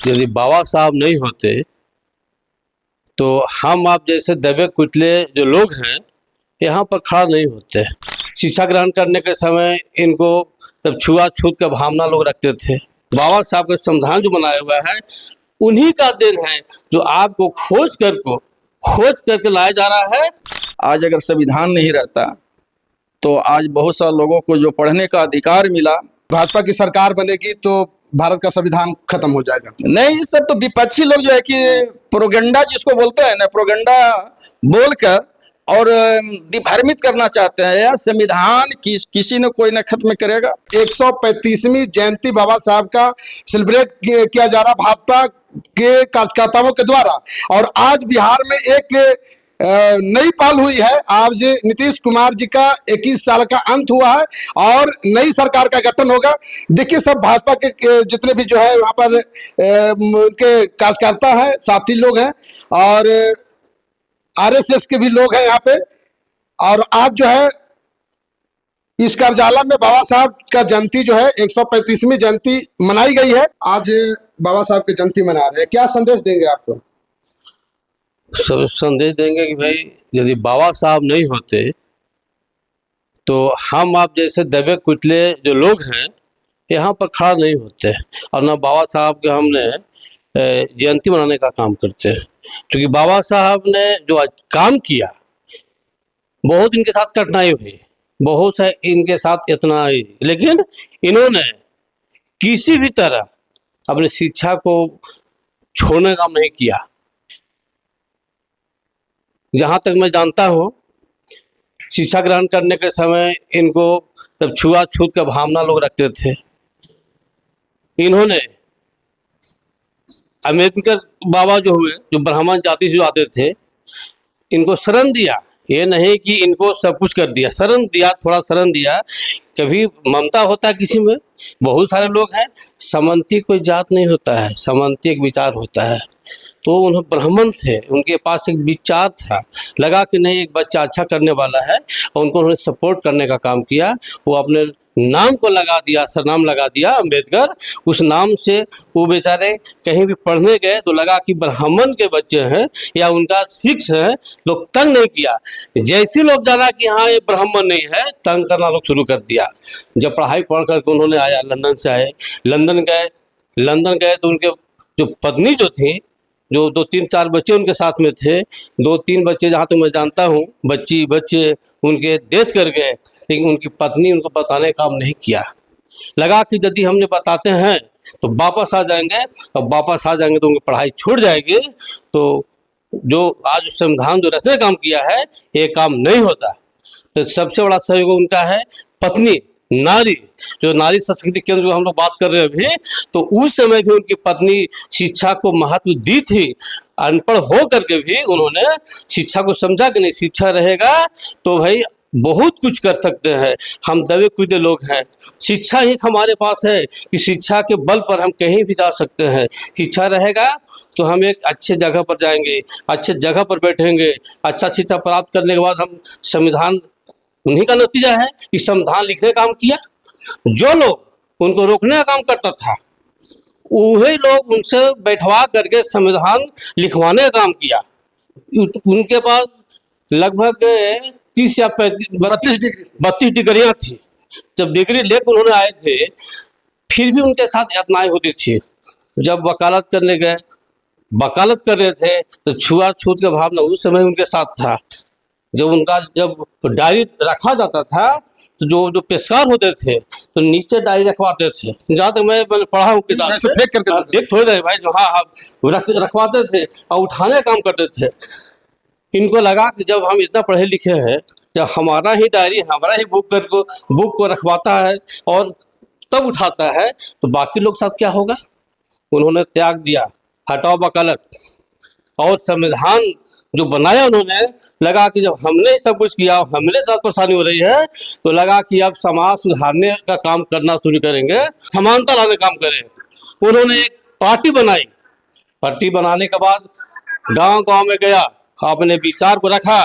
यदि बाबा साहब नहीं होते तो हम आप जैसे दबे कुचले जो लोग हैं यहाँ पर खड़ा नहीं होते। शिक्षा ग्रहण करने के समय इनको जब छुआछूत का भावना लोग रखते थे, बाबा साहब का संविधान जो बनाया हुआ है उन्हीं का देन है जो आपको खोज करके लाया जा रहा है। आज अगर संविधान नहीं रहता तो आज बहुत सारे लोगों को जो पढ़ने का अधिकार मिला। भाजपा की सरकार बनेगी तो भारत का संविधान खत्म हो जाएगा। नहीं, ये सब तो विपक्षी लोग जो है कि प्रोगेंडा जिसको बोलते हैं ना, प्रोगेंडा बोलकर और विभ्रमित करना चाहते हैं। यार संविधान किसी ने कोई न खत्म करेगा। 135वीं जयंती बाबा साहब का सेलिब्रेट किया जा रहा भाजपा के कार्यकर्ताओं के द्वारा, और आज बिहार में एक नई पहल हुई है। आज नीतीश कुमार जी का 21 साल का अंत हुआ है और नई सरकार का गठन होगा। देखिए, सब भाजपा के जितने भी जो है वहाँ पर उनके कार्यकर्ता हैं, साथी लोग हैं और आरएसएस के भी लोग हैं यहाँ पे। और आज जो है इस कार्यशाला में बाबा साहब का जयंती जो है 135वीं जयंती मनाई गई है। आज बाबा साहब की जयंती मना रहे हैं, क्या संदेश देंगे आपको? सब संदेश देंगे कि भाई यदि बाबा साहब नहीं होते तो हम आप जैसे दबे कुचले जो लोग हैं यहाँ पर खड़ा नहीं होते, और ना बाबा साहब के हमने जयंती मनाने का काम करते हैं। क्योंकि बाबा साहब ने जो काम किया, बहुत इनके साथ कठिनाई हुई, बहुत है इनके साथ इतना ही, लेकिन इन्होंने किसी भी तरह अपनी शिक्षा को छोड़ने का काम नहीं किया। जहाँ तक मैं जानता हूँ, शिक्षा ग्रहण करने के समय इनको जब छुआछूत का भावना लोग रखते थे, इन्होंने अम्बेडकर बाबा जो हुए, जो ब्राह्मण जाति से आते थे, इनको शरण दिया। ये नहीं कि इनको सब कुछ कर दिया, शरण दिया, थोड़ा शरण दिया। कभी ममता होता है किसी में, बहुत सारे लोग हैं, समंती कोई जात नहीं होता है, समंती एक विचार होता है। तो उन्हें ब्राह्मण थे, उनके पास एक विचार था, लगा कि नहीं एक बच्चा अच्छा करने वाला है, और उनको उन्होंने सपोर्ट करने का काम किया। वो अपने नाम को लगा दिया, सरनाम लगा दिया अम्बेडकर। उस नाम से वो बेचारे कहीं भी पढ़ने गए तो लगा कि ब्राह्मण के बच्चे हैं या उनका सिक्स है, लोग तंग नहीं किया। जैसे लोग जाना कि हाँ ये ब्राह्मण नहीं है, तंग करना लोग शुरू कर दिया। जब पढ़ाई पढ़ करके उन्होंने आया, लंदन से आए, लंदन गए तो उनके जो पत्नी जो थी, जो 2-3-4 बच्चे उनके साथ में थे, 2-3 बच्चे जहाँ तक मैं जानता हूँ, बच्चे उनके डेथ कर गए, लेकिन उनकी पत्नी उनको बताने का काम नहीं किया। लगा कि यदि हमने बताते हैं तो वापस आ जाएंगे, और वापस आ जाएंगे तो उनकी पढ़ाई छूट जाएगी, तो जो आज संविधान जो रचने का काम किया है ये काम नहीं होता। तो सबसे बड़ा सहयोग उनका है पत्नी, नारी, जो नारी संस्कृति केंद्र जो हम लोग बात कर रहे हैं अभी, तो उस समय भी उनकी पत्नी शिक्षा को महत्व दी थी। अनपढ़ हो करके भी उन्होंने शिक्षा को समझा कि नहीं, शिक्षा रहेगा तो भाई बहुत कुछ कर सकते हैं। हम दबे कुचले लोग हैं, शिक्षा ही हमारे पास है कि शिक्षा के बल पर हम कहीं भी जा सकते हैं। शिक्षा रहेगा तो हम एक अच्छे जगह पर जाएंगे, अच्छे जगह पर बैठेंगे। अच्छा शिक्षा प्राप्त करने के बाद हम संविधान, उन्हीं का नतीजा है कि संविधान लिखने का काम किया। जो लोग उनको रोकने का काम करता था, वही लोग उनसे बैठवा करके संविधान लिखवाने का काम किया। उनके पास लगभग 30 या 32 डिग्रियाँ थी। जब डिग्री लेकर उन्होंने आए थे, फिर भी उनके साथ यातनाएं होती थी। जब वकालत करने गए, वकालत कर रहे थे तो छुआछूत का भावना उस समय उनके साथ था। जब डायरी रखा जाता था तो जो पेशकार होते थे तो नीचे डायरी रखवाते थे। जहाँ तक मैं पढ़ा हूँ किताब से, देख थोड़े रहे भाई, जो हाँ रखवाते थे और उठाने का काम करते थे। इनको लगा कि जब हम इतना पढ़े लिखे हैं, जब हमारा ही डायरी, हमारा ही बुक को रखवाता है और तब उठाता है, तो बाकी लोग साथ क्या होगा। उन्होंने त्याग दिया, हटाओ वकालत, और संविधान जो बनाया उन्होंने, लगा कि जब हमने सब कुछ किया, हमने साथ परेशानी हो रही है, तो लगा कि अब समाज सुधारने का काम करना शुरू करेंगे, समानता लाने का काम करें। उन्होंने एक पार्टी बनाई। पार्टी बनाने के बाद गांव में गया, अपने विचार को रखा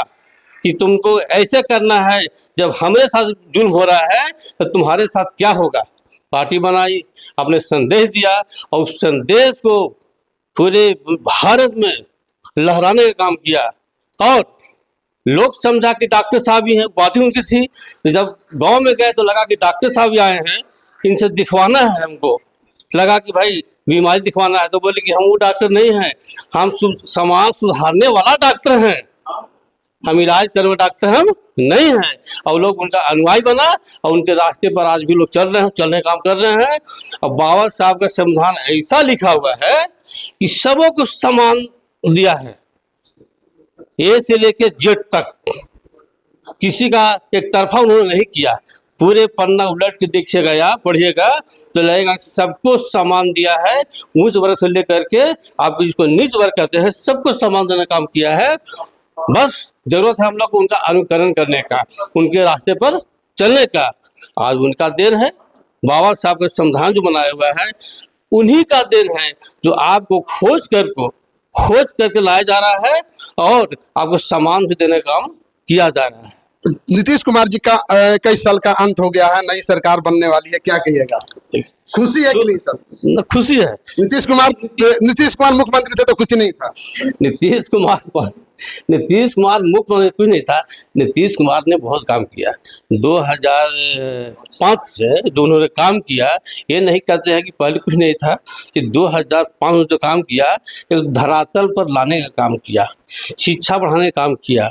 कि तुमको ऐसे करना है, जब हमारे साथ जुल्म हो रहा है तो तुम्हारे साथ क्या होगा। पार्टी बनाई, अपने संदेश दिया, और उस संदेश को पूरे भारत में लहराने का काम किया। और लोग समझा कि डॉक्टर साहब ही हैं, बात ही उनकी थी। तो जब गांव में गए तो लगा कि डॉक्टर साहब ही आए हैं, इनसे दिखवाना है हमको। लगा कि भाई बीमारी दिखवाना है, तो बोले कि हम वो डॉक्टर नहीं हैं, हम समाज सुधारने वाला डॉक्टर हैं, हम इलाज करने वाले डॉक्टर हम नहीं हैं। और लोग उनका अनुयायी बना और उनके रास्ते पर आज भी लोग चल रहे हैं, चलने का काम कर रहे हैं। और बाबा साहब का संविधान ऐसा लिखा हुआ है कि सबों को समान दिया है, ए से लेके जेड तक, किसी का एक तरफा उन्होंने नहीं किया। पूरे पन्ना उलट के देखिएगा या पढ़िएगा तो लगेगा सबको समान दिया है, ऊंच वर्ग से लेकर के आप जिसको नीच वर्ग कहते हैं सबको समान देने का काम किया है। बस जरूरत है हम लोग को उनका अनुकरण करने का, उनके रास्ते पर चलने का। आज उनका देन है, बाबा साहब का संविधान जो बनाया हुआ है उन्हीं का देन है, जो आपको खोज करके लाया जा रहा है और आपको सम्मान भी देने का काम किया जा रहा है। नीतीश कुमार जी का कई साल का अंत हो गया है, नई सरकार बनने वाली है, क्या कहिएगा? खुशी है कि नहीं सर? खुशी है। नीतीश कुमार मुख्यमंत्री थे तो कुछ नहीं था। नीतीश कुमार मुख्यमंत्री कुछ नहीं था। नीतीश कुमार ने बहुत काम किया, 2005 से जो उन्होंने काम किया, ये नहीं कहते हैं कि पहले कुछ नहीं था। कि 2005 में जो काम किया, एक धरातल पर लाने का काम किया, शिक्षा बढ़ाने का काम किया,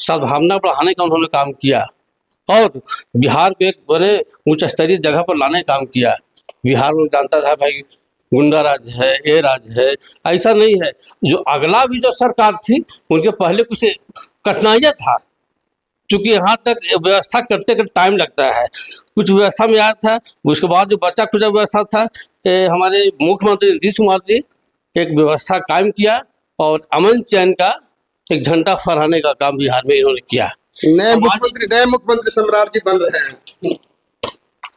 सद्भावना बढ़ाने का उन्होंने काम किया और बिहार को एक बड़े उच्च स्तरीय जगह पर लाने का काम किया। बिहार में जानता था भाई गुंडा राज है, ये राज है, ऐसा नहीं है। जो अगला भी जो सरकार थी उनके पहले कुछ कठिनाइयाँ था, क्योंकि यहाँ तक व्यवस्था करते करते टाइम लगता है। कुछ व्यवस्था में आया था, उसके बाद जो बच्चा खुचा व्यवस्था था, हमारे मुख्यमंत्री नीतीश कुमार जी एक व्यवस्था कायम किया और अमन चैन का एक झंडा फहराने का काम बिहार में इन्होंने किया। नए मुख्यमंत्री सम्राट जी बन रहे हैं।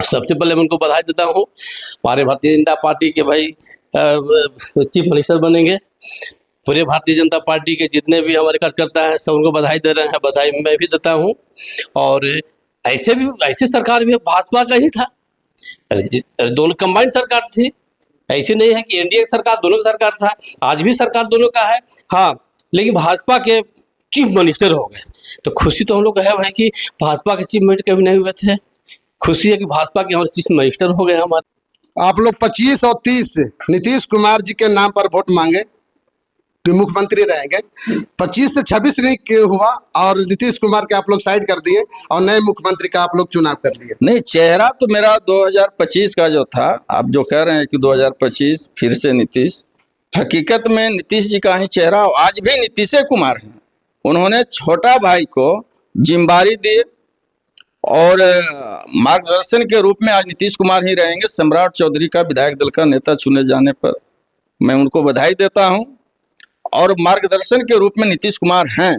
सबसे पहले मैं उनको बधाई देता हूँ। हमारे भारतीय जनता पार्टी के भाई चीफ मिनिस्टर बनेंगे। पूरे भारतीय जनता पार्टी के जितने भी हमारे कार्यकर्ता हैं सब उनको बधाई दे रहे हैं, बधाई मैं भी देता हूँ। और ऐसे सरकार भी भाजपा का ही था, दोनों कंबाइंड सरकार थी। ऐसे नहीं है कि एनडीए सरकार दोनों का सरकार था, आज भी सरकार दोनों का है। हाँ, लेकिन भाजपा के चीफ मिनिस्टर हो गए तो खुशी तो हम लोग को है भाई कि भाजपा के चीफ मिनिस्टर कभी नहीं हुए थे। खुशी है कि भाजपा के हमारे चीफ मिनिस्टर हो गए हमारे। आप लोग 25 और 30 नीतीश कुमार जी के नाम पर वोट मांगे तो मुख्यमंत्री रहेंगे। 25 से 26 नहीं हुआ और नीतीश कुमार के आप लोग साइड कर दिए और नए मुख्यमंत्री का आप लोग चुनाव कर लिए। नहीं, चेहरा तो मेरा 2025 का जो था, आप जो कह रहे हैं कि 2025 फिर से नीतीश, हकीकत में नीतीश जी का ही चेहरा आज भी नीतीश कुमार है। उन्होंने छोटा भाई को जिम्मेदारी दी और मार्गदर्शन के रूप में आज नीतीश कुमार ही रहेंगे। सम्राट चौधरी का विधायक दल का नेता चुने जाने पर मैं उनको बधाई देता हूं और मार्गदर्शन के रूप में नीतीश कुमार हैं।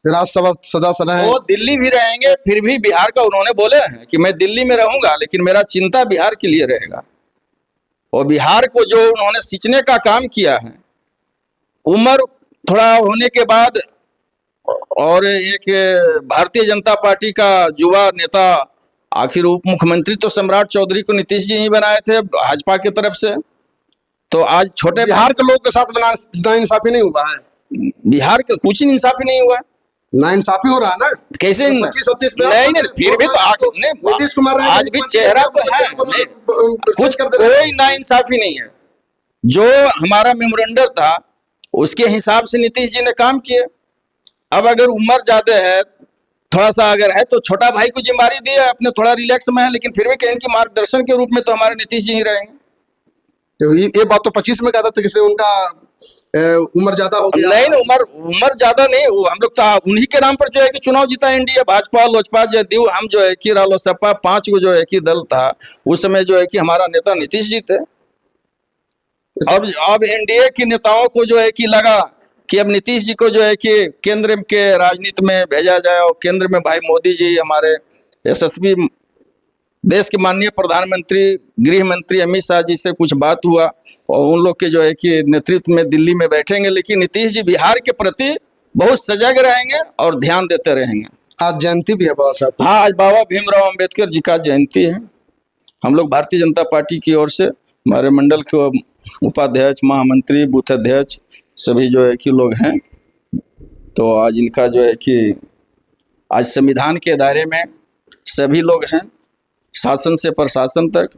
राज्यसभा सदस्य रहे, वो दिल्ली भी रहेंगे, फिर भी बिहार का उन्होंने बोले हैं कि मैं दिल्ली में रहूंगा लेकिन मेरा चिंता बिहार के लिए रहेगा। और बिहार को जो उन्होंने सींचने का काम किया है, उम्र थोड़ा होने के बाद, और एक भारतीय जनता पार्टी का युवा नेता, आखिर उप मुख्यमंत्री तो सम्राट चौधरी को नीतीश जी ही बनाए थे भाजपा की तरफ से। तो आज छोटे बिहार के लोगों के साथ नाइंसाफी नहीं हुआ है। बिहार का कुछ इंसाफी नहीं हुआ, नाइंसाफी हो रहा है ना। कैसे? तो 25-30 में नहीं, फिर भी तो नीतीश कुमार आज भी चेहरा तो है, कुछ कोई नाइंसाफी नहीं है। जो हमारा मेमोरेंडम था उसके हिसाब से नीतीश जी ने काम किए। अब अगर उम्र ज्यादा है, थोड़ा सा अगर है, तो छोटा भाई को जिम्मेदारी दी है, अपने थोड़ा रिलैक्स में है, लेकिन फिर भी कहीं की मार्गदर्शन के रूप में तो हमारे नीतीश जी ही रहेंगे। तो ये बात तो 25 में कहता था कि उनका उम्र ज्यादा हो गया। नहीं, उम्र ज्यादा नहीं, हम लोग तो उन्हीं के नाम पर जो है कि चुनाव जीता एनडीए, भाजपा, लोजपा, जदयू, हम जो है कि रालोसपा, 5 को जो है कि दल था उस समय जो है कि हमारा नेता नीतीश जी थे। अब एनडीए के नेताओं को जो है कि लगा कि अब नीतीश जी को जो है कि केंद्र के राजनीति में भेजा जाए और केंद्र में भाई मोदी जी, हमारे यशस्वी देश के माननीय प्रधानमंत्री, गृह मंत्री अमित शाह जी से कुछ बात हुआ और उन लोग के जो है कि नेतृत्व में दिल्ली में बैठेंगे, लेकिन नीतीश जी बिहार के प्रति बहुत सजग रहेंगे और ध्यान देते रहेंगे। आज जयंती भी है बाबा साहब। हाँ, आज बाबा भीमराव अंबेडकर जी का जयंती है। हम लोग भारतीय जनता पार्टी की ओर से हमारे मंडल के उपाध्यक्ष, महामंत्री, बूथ अध्यक्ष सभी जो है कि लोग हैं। तो आज इनका जो है कि आज संविधान के दायरे में सभी लोग हैं, शासन से प्रशासन तक।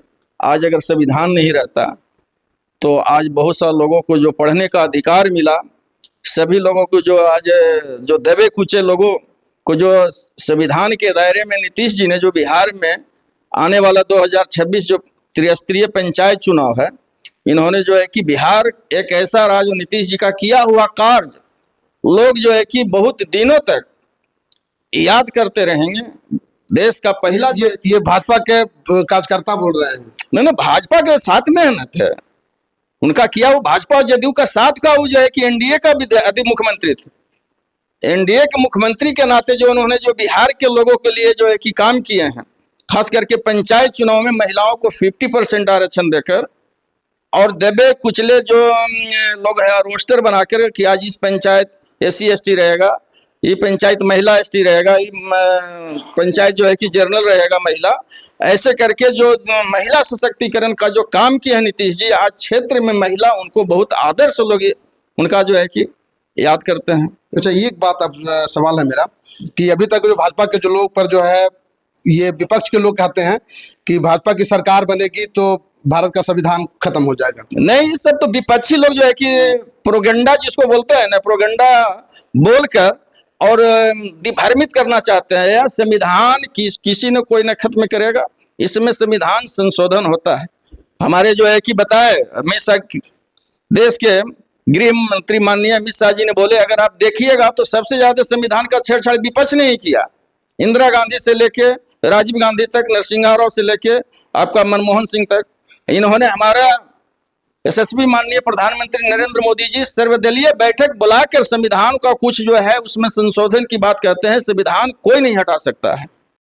आज अगर संविधान नहीं रहता तो आज बहुत सारे लोगों को जो पढ़ने का अधिकार मिला, सभी लोगों को जो आज जो दबे कुचे लोगों को जो संविधान के दायरे में नीतीश जी ने जो बिहार में आने वाला 2026 जो त्रिस्तरीय पंचायत चुनाव है, इन्होंने जो है कि बिहार एक ऐसा राज्य नीतीश जी का किया हुआ कार्य लोग जो है कि बहुत दिनों तक याद करते रहेंगे। देश का पहला ये भाजपा के कार्यकर्ता बोल रहे हैं। नहीं, भाजपा के साथ मेहनत है उनका किया, वो भाजपा और जदयू का साथ का वो जो है कि एनडीए का भी अधिक मुख्यमंत्री थे। एनडीए के मुख्यमंत्री के नाते जो उन्होंने जो बिहार के लोगों के लिए जो है कि काम किए हैं, खास करके पंचायत चुनाव में महिलाओं को 50% आरक्षण देकर और दबे कुचले जो लोग हैं रोस्टर बनाकर कि आज इस पंचायत SC ST रहेगा, ये पंचायत महिला ST रहेगा, ये पंचायत जो है कि जनरल रहेगा महिला, ऐसे करके जो महिला सशक्तिकरण का जो काम किया है नीतीश जी, आज क्षेत्र में महिला उनको बहुत आदर से लोग उनका जो है कि याद करते हैं। अच्छा, एक बात अब सवाल है मेरा कि अभी तक जो भाजपा के जो लोग पर जो है ये विपक्ष के लोग कहते हैं कि भाजपा की सरकार बनेगी तो भारत का संविधान खत्म हो जाएगा। नहीं, ये सब तो विपक्षी लोग जो है कि प्रोगंडा जिसको बोलते हैं ना, प्रोगंडा बोलकर और दिभ्रमित करना चाहते हैं। यह संविधान किसी ने कोई न खत्म करेगा, इसमें संविधान संशोधन होता है। हमारे जो है कि बताए अमित शाह, देश के गृह मंत्री माननीय अमित शाह जी ने बोले, अगर आप देखिएगा तो सबसे ज्यादा संविधान का छेड़छाड़ विपक्ष ने ही किया। इंदिरा गांधी से लेके राजीव गांधी तक, नरसिंह राव से लेके आपका मनमोहन सिंह तक, इन्होंने हमारा यशस्वी माननीय प्रधानमंत्री नरेंद्र मोदी जी सर्वदलीय बैठक बुलाकर संविधान का कुछ जो है उसमें संशोधन की बात कहते हैं। संविधान कोई नहीं हटा सकता है।